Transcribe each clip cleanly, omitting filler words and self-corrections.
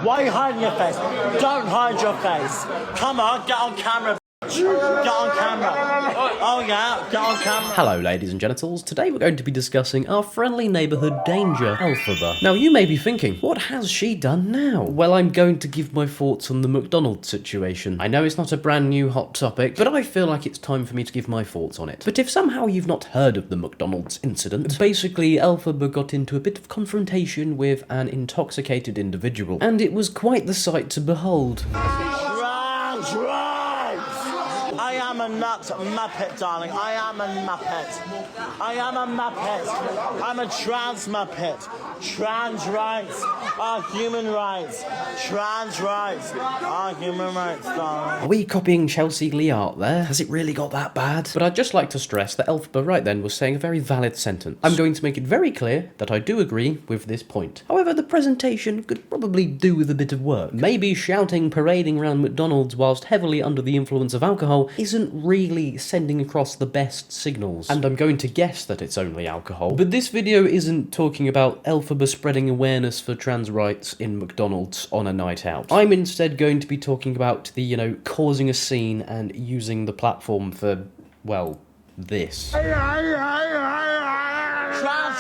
Why are you hiding your face? Don't hide your face. Come on, get on camera. Get on camera. Oh yeah, get on camera. Hello ladies and genitals, today we're going to be discussing our friendly neighbourhood danger, Elphaba. Now you may be thinking, what has she done now? Well, I'm going to give my thoughts on the McDonald's situation. I know it's not a brand new hot topic, but I feel like it's time for me to give my thoughts on it. But if somehow you've not heard of the McDonald's incident, basically Elphaba got into a bit of confrontation with an intoxicated individual, and it was quite the sight to behold. I am a nut muppet, darling. I am a muppet. I am a muppet. I'm a trans muppet. Trans rights are human rights. Trans rights are human rights, darling. Are we copying Chelsea Liart there? Has it really got that bad? But I'd just like to stress that Elphaba right then was saying a very valid sentence. I'm going to make it very clear that I do agree with this point. However, the presentation could probably do with a bit of work. Maybe shouting, parading around McDonald's whilst heavily under the influence of alcohol isn't really sending across the best signals. And I'm going to guess that it's only alcohol. But this video isn't talking about Elphaba spreading awareness for trans rights in McDonald's on a night out. I'm instead going to be talking about the, causing a scene and using the platform for, well, this. Trans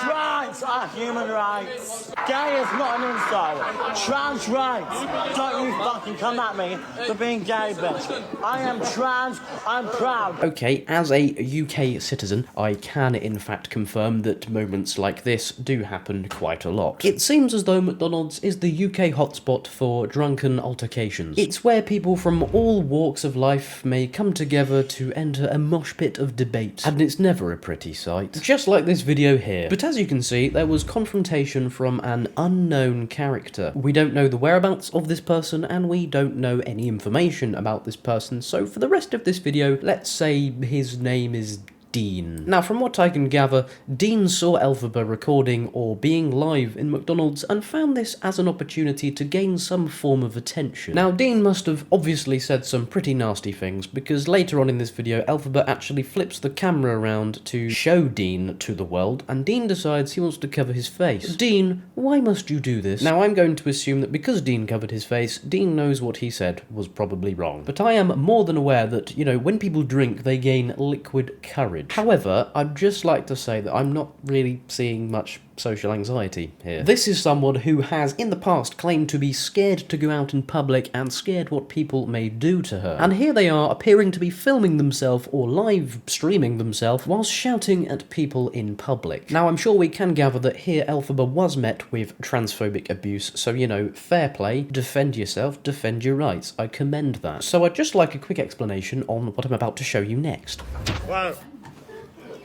rights are human rights. Gay is not an insult. Trans rights. Don't you fucking come at me for being gay, bitch. I am trans. I'm proud. Okay, as a UK citizen, I can in fact confirm that moments like this do happen quite a lot. It seems as though McDonald's is the UK hotspot for drunken altercations. It's where people from all walks of life may come together to enter a mosh pit of debate, and it's never a pretty sight. Just like this video here. But as you can see, there was confrontation from an unknown character. We don't know the whereabouts of this person, and we don't know any information about this person, so for the rest of this video, let's say his name is Dean. Now, from what I can gather, Dean saw Elphaba recording or being live in McDonald's and found this as an opportunity to gain some form of attention. Now, Dean must have obviously said some pretty nasty things, because later on in this video, Elphaba actually flips the camera around to show Dean to the world, and Dean decides he wants to cover his face. Dean, why must you do this? Now, I'm going to assume that because Dean covered his face, Dean knows what he said was probably wrong. But I am more than aware that, when people drink, they gain liquid courage. However, I'd just like to say that I'm not really seeing much social anxiety here. This is someone who has in the past claimed to be scared to go out in public and scared what people may do to her. And here they are appearing to be filming themselves or live streaming themselves whilst shouting at people in public. Now, I'm sure we can gather that here Elphaba was met with transphobic abuse, so fair play, defend yourself, defend your rights. I commend that. So I'd just like a quick explanation on what I'm about to show you next. Well,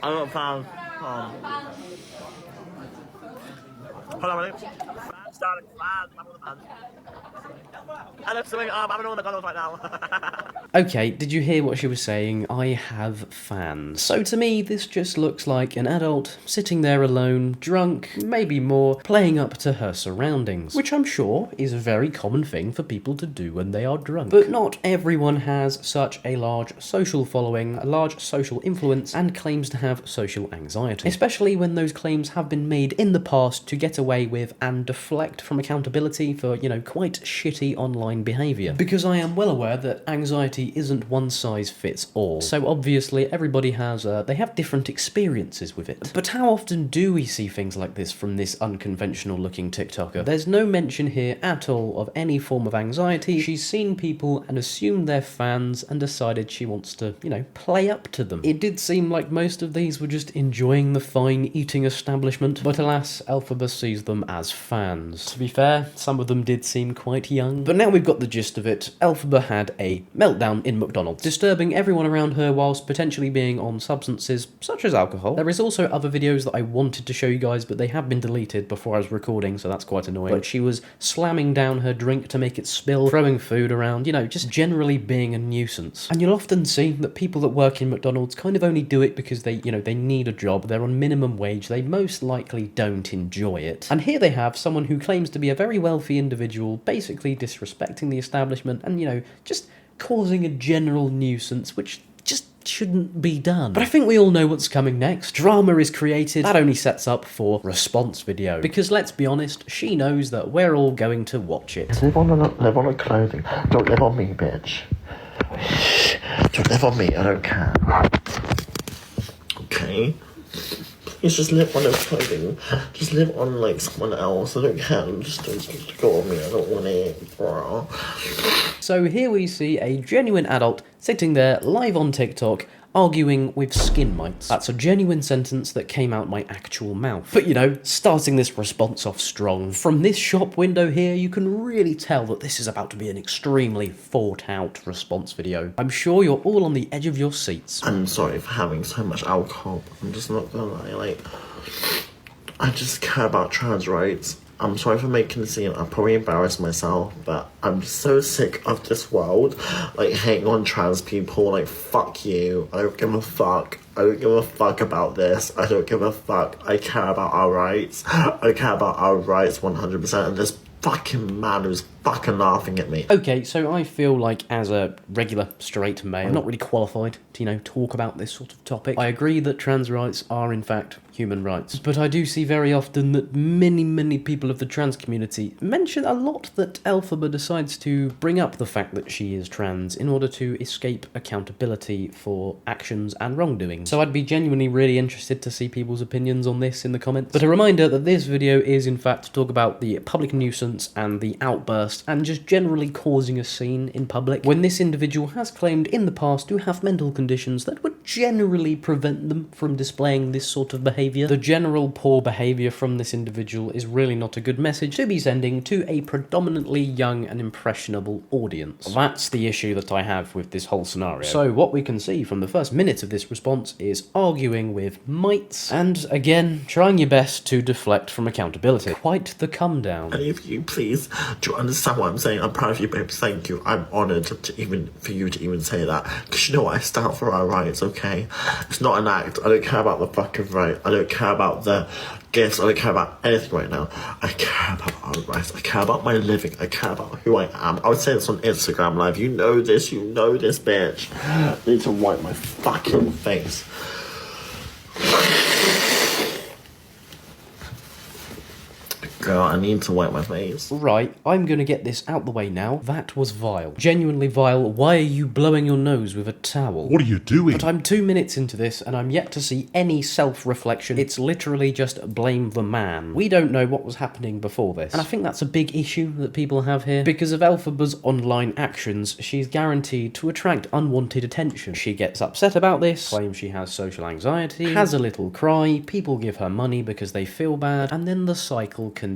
I'm not found. Hold on a minute. Starting I'm in McDonald's right now. Okay, did you hear what she was saying? I have fans. So to me, this just looks like an adult sitting there alone, drunk, maybe more, playing up to her surroundings, which I'm sure is a very common thing for people to do when they are drunk. But not everyone has such a large social following, a large social influence, and claims to have social anxiety, especially when those claims have been made in the past to get away with and deflect from accountability for, quite shitty online behaviour. Because I am well aware that anxiety isn't one size fits all. So obviously everybody has, they have different experiences with it. But how often do we see things like this from this unconventional looking TikToker? There's no mention here at all of any form of anxiety. She's seen people and assumed they're fans and decided she wants to, play up to them. It did seem like most of these were just enjoying the fine eating establishment, but alas, Elphaba sees them as fans. To be fair, some of them did seem quite young. But now we've got the gist of it. Elphaba had a meltdown in McDonald's, disturbing everyone around her whilst potentially being on substances such as alcohol. There is also other videos that I wanted to show you guys, but they have been deleted before I was recording, so that's quite annoying. But she was slamming down her drink to make it spill, throwing food around, just generally being a nuisance. And you'll often see that people that work in McDonald's kind of only do it because they need a job, they're on minimum wage, they most likely don't enjoy it. And here they have someone who claims to be a very wealthy individual, basically disrespecting the establishment and, just causing a general nuisance, which just shouldn't be done. But I think we all know what's coming next. Drama is created. That only sets up for response video. Because let's be honest, she knows that we're all going to watch it. Live on a clothing. Don't live on me, bitch. Don't live on me, I don't care. Okay? Please just live on a clothing. Just live on like someone else. I don't care. Just don't go on me. I don't want it, bro. So here we see a genuine adult sitting there live on TikTok arguing with skin mites. That's a genuine sentence that came out my actual mouth. But you know, starting this response off strong. From this shop window here, you can really tell that this is about to be an extremely thought out response video. I'm sure you're all on the edge of your seats. I'm sorry for having so much alcohol. I'm just not gonna lie, like, I just care about trans rights. I'm sorry for making the scene. I'll probably embarrass myself, but I'm so sick of this world, like, hating on trans people. Like, fuck you. I don't give a fuck. I don't give a fuck about this. I don't give a fuck. I care about our rights. I care about our rights 100%. And this fucking man who's fucking laughing at me. Okay, so I feel like as a regular straight male, I'm not really qualified to, you know, talk about this sort of topic. I agree that trans rights are in fact human rights, but I do see very often that many people of the trans community mention a lot that Elphaba decides to bring up the fact that she is trans in order to escape accountability for actions and wrongdoing. So I'd be genuinely really interested to see people's opinions on this in the comments. But a reminder that this video is in fact to talk about the public nuisance and the outburst and just generally causing a scene in public when this individual has claimed in the past to have mental conditions that would generally prevent them from displaying this sort of behaviour. The general poor behaviour from this individual is really not a good message to be sending to a predominantly young and impressionable audience. That's the issue that I have with this whole scenario. So what we can see from the first minute of this response is arguing with mites and, again, trying your best to deflect from accountability. Quite the come down. And if you please, do you understand what I'm saying? I'm proud of you, babes. Thank you. I'm honoured for you to even say that. Because you know what? I stand for our rights, okay? It's not an act. I don't care about the fucking right. I don't care about the gifts. I don't care about anything right now. I care about our rights. I care about my living. I care about who I am. I would say this on Instagram Live. You know this, bitch. I need to wipe my fucking face. Girl, I need to wipe my face. Right, I'm gonna get this out the way now. That was vile. Genuinely vile. Why are you blowing your nose with a towel? What are you doing? But I'm 2 minutes into this and I'm yet to see any self-reflection. It's literally just blame the man. We don't know what was happening before this. And I think that's a big issue that people have here. Because of Elphaba's online actions, she's guaranteed to attract unwanted attention. She gets upset about this, claims she has social anxiety, has a little cry, people give her money because they feel bad, and then the cycle continues.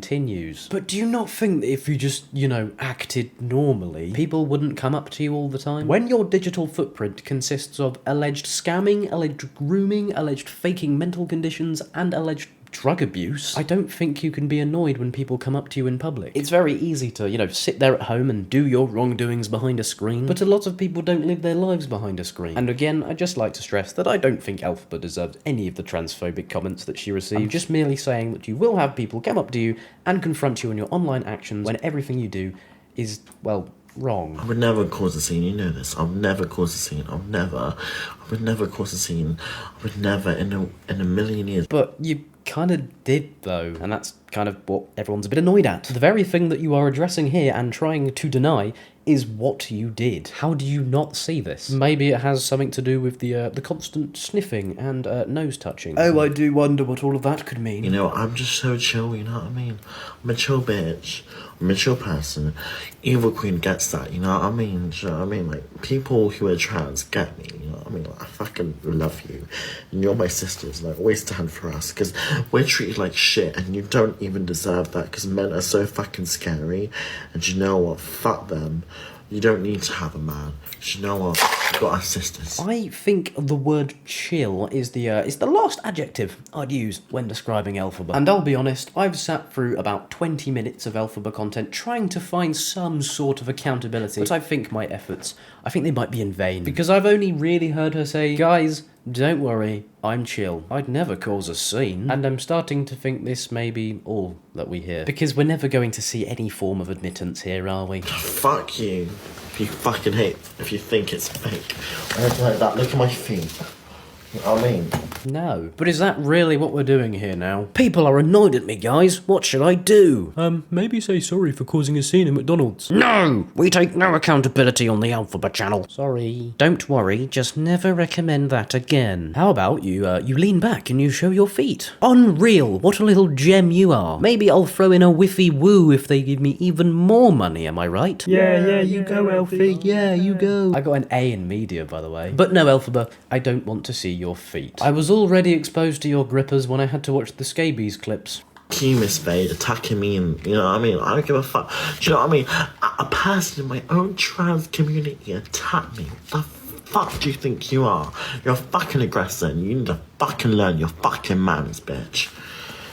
But do you not think that if you just, you know, acted normally, people wouldn't come up to you all the time? When your digital footprint consists of alleged scamming, alleged grooming, alleged faking mental conditions, and alleged drug abuse, I don't think you can be annoyed when people come up to you in public. It's very easy to, you know, sit there at home and do your wrongdoings behind a screen, but a lot of people don't live their lives behind a screen. And again, I'd just like to stress that I don't think Elphaba deserves any of the transphobic comments that she received. I'm just merely saying that you will have people come up to you and confront you on your online actions when everything you do is, well, wrong. I would never cause a scene, you know this. I would never cause a scene. I would never cause a scene. I would never in a million years. But you kind of did though, and that's kind of what everyone's a bit annoyed at. The very thing that you are addressing here and trying to deny is what you did. How do you not see this? Maybe it has something to do with the constant sniffing and nose touching. Oh, I do wonder what all of that could mean. You know, I'm just so chill, you know what I mean? I'm a chill bitch. I'm a chill person. Evil Queen gets that, you know what I mean? Do you know what I mean? Like, people who are trans get me, you know what I mean? Like, I fucking love you. And you're my sisters, like, always stand for us. Because we're treated like shit, and you don't even deserve that, because men are so fucking scary. And you know what? Fuck them. You don't need to have a man. You know what? We've got our sisters. I think the word chill is the last adjective I'd use when describing Elphaba. And I'll be honest, I've sat through about 20 minutes of Elphaba content trying to find some sort of accountability, but I think my efforts, I think they might be in vain. Because I've only really heard her say, guys, don't worry, I'm chill. I'd never cause a scene. And I'm starting to think this may be all that we hear. Because we're never going to see any form of admittance here, are we? Fuck you. If you fucking hate, if you think it's fake. Like that, look at my feet. You know what I mean? No. But is that really what we're doing here now? People are annoyed at me, guys. What should I do? Maybe say sorry for causing a scene at McDonald's. No! We take no accountability on the Elphaba channel. Sorry. Don't worry, just never recommend that again. How about you lean back and you show your feet? Unreal! What a little gem you are. Maybe I'll throw in a whiffy woo if they give me even more money, am I right? Yeah, you go, Elfie. Yeah, you go. I got an A in media, by the way. But no, Elphaba, I don't want to see your feet. I was already exposed to your grippers when I had to watch the scabies clips. You, Miss Vade, attacking me, and you know what I mean? I don't give a fuck. Do you know what I mean? A person in my own trans community attacked me. What the fuck do you think you are? You're a fucking aggressor, and you need to fucking learn your fucking manners, bitch.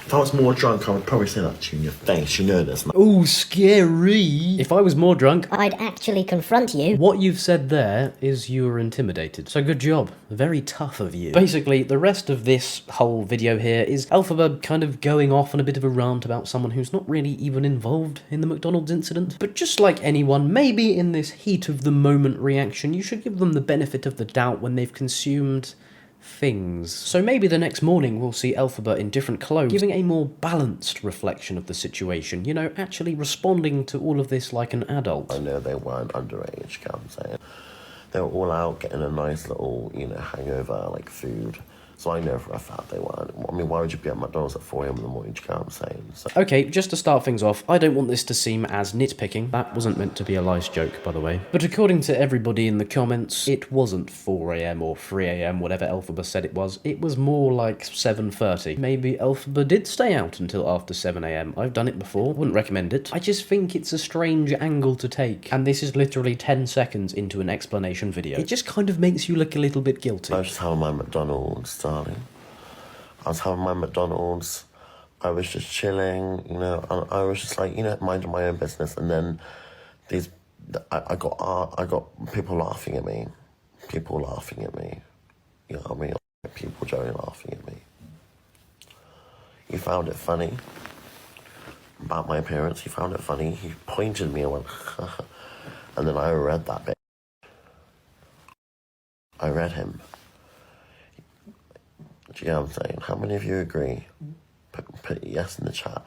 If I was more drunk, I would probably say that to you in your face. You know this, man. Oh, scary. If I was more drunk, I'd actually confront you. what you've said there is you were intimidated. So good job. Very tough of you. Basically, the rest of this whole video here is Elphaba kind of going off on a bit of a rant about someone who's not really even involved in the McDonald's incident. But just like anyone, maybe in this heat of the moment reaction, you should give them the benefit of the doubt when they've consumed things. So maybe the next morning we'll see Elphaba in different clothes, giving a more balanced reflection of the situation, you know, actually responding to all of this like an adult. I know they weren't underage, you know what I'm saying? They were all out getting a nice little, you know, hangover, like food. So I know for a fact they weren't. I mean, why would you be at McDonald's at 4 a.m. in the morning, do you know what I'm saying? So. Okay, just to start things off, I don't want this to seem as nitpicking. That wasn't meant to be a lice joke, by the way. But according to everybody in the comments, it wasn't 4 a.m. or 3 a.m, whatever Elphaba said it was. It was more like 7:30. Maybe Elphaba did stay out until after 7 a.m. I've done it before, wouldn't recommend it. I just think it's a strange angle to take. And this is literally 10 seconds into an explanation video. It just kind of makes you look a little bit guilty. I was just having my McDonald's, darling. I was having my McDonald's. I was just chilling, you know, and I was just like, you know, minding my own business. And then I got people laughing at me. People laughing at me. You know what I mean? People generally laughing at me. He found it funny about my appearance. He found it funny. He pointed at me and went, and then I read that bit. I read him. Do you know what I'm saying? How many of you agree? Put yes in the chat.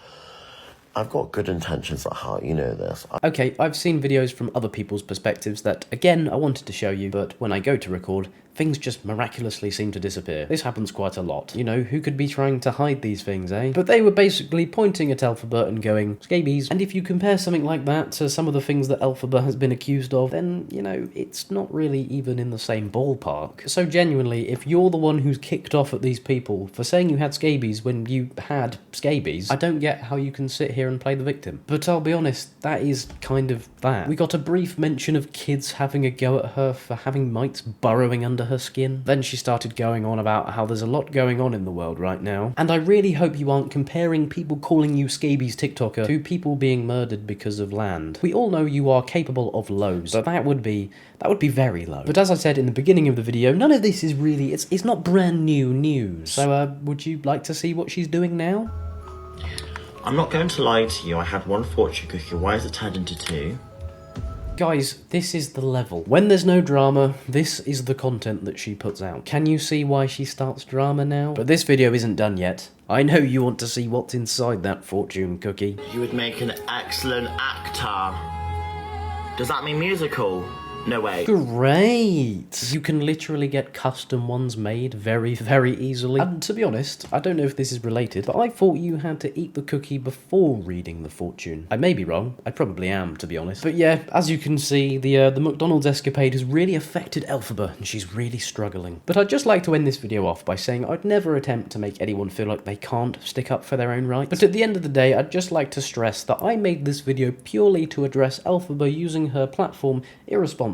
I've got good intentions at heart, you know this. Okay, I've seen videos from other people's perspectives that, again, I wanted to show you, but when I go to record, things just miraculously seem to disappear. This happens quite a lot. You know, who could be trying to hide these things, eh? But they were basically pointing at Elphaba and going, scabies. And if you compare something like that to some of the things that Elphaba has been accused of, then, you know, it's not really even in the same ballpark. So genuinely, if you're the one who's kicked off at these people for saying you had scabies when you had scabies, I don't get how you can sit here and play the victim. But I'll be honest, that is kind of that. We got a brief mention of kids having a go at her for having mites burrowing under her skin. Then she started going on about how there's a lot going on in the world right now. And I really hope you aren't comparing people calling you scabies TikToker to people being murdered because of land. We all know you are capable of lows, but that would be very low. But as I said in the beginning of the video, none of this is really, it's not brand new news. So would you like to see what she's doing now? I'm not going to lie to you. I had one fortune cookie. Why is it turned into 2? Guys, this is the level. When there's no drama, this is the content that she puts out. Can you see why she starts drama now? But this video isn't done yet. I know you want to see what's inside that fortune cookie. You would make an excellent actor. Does that mean musical? No way. Great! You can literally get custom ones made very, very easily. And to be honest, I don't know if this is related, but I thought you had to eat the cookie before reading the fortune. I may be wrong. I probably am, to be honest. But yeah, as you can see, the McDonald's escapade has really affected Elphaba, and she's really struggling. But I'd just like to end this video off by saying I'd never attempt to make anyone feel like they can't stick up for their own rights. But at the end of the day, I'd just like to stress that I made this video purely to address Elphaba using her platform irresponsibly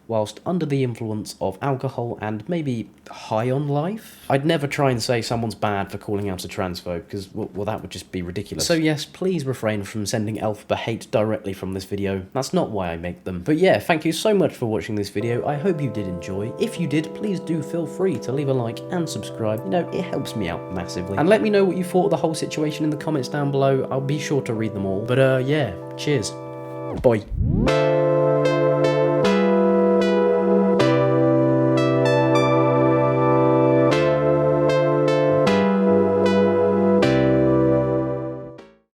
whilst under the influence of alcohol and maybe high on life. I'd never try and say someone's bad for calling out a transphobe because, well, that would just be ridiculous. So yes, please refrain from sending Elphaba hate directly from this video. That's not why I make them. But yeah, thank you so much for watching this video. I hope you did enjoy. If you did, please do feel free to leave a like and subscribe. You know, it helps me out massively. And let me know what you thought of the whole situation in the comments down below. I'll be sure to read them all. But yeah, cheers. Bye.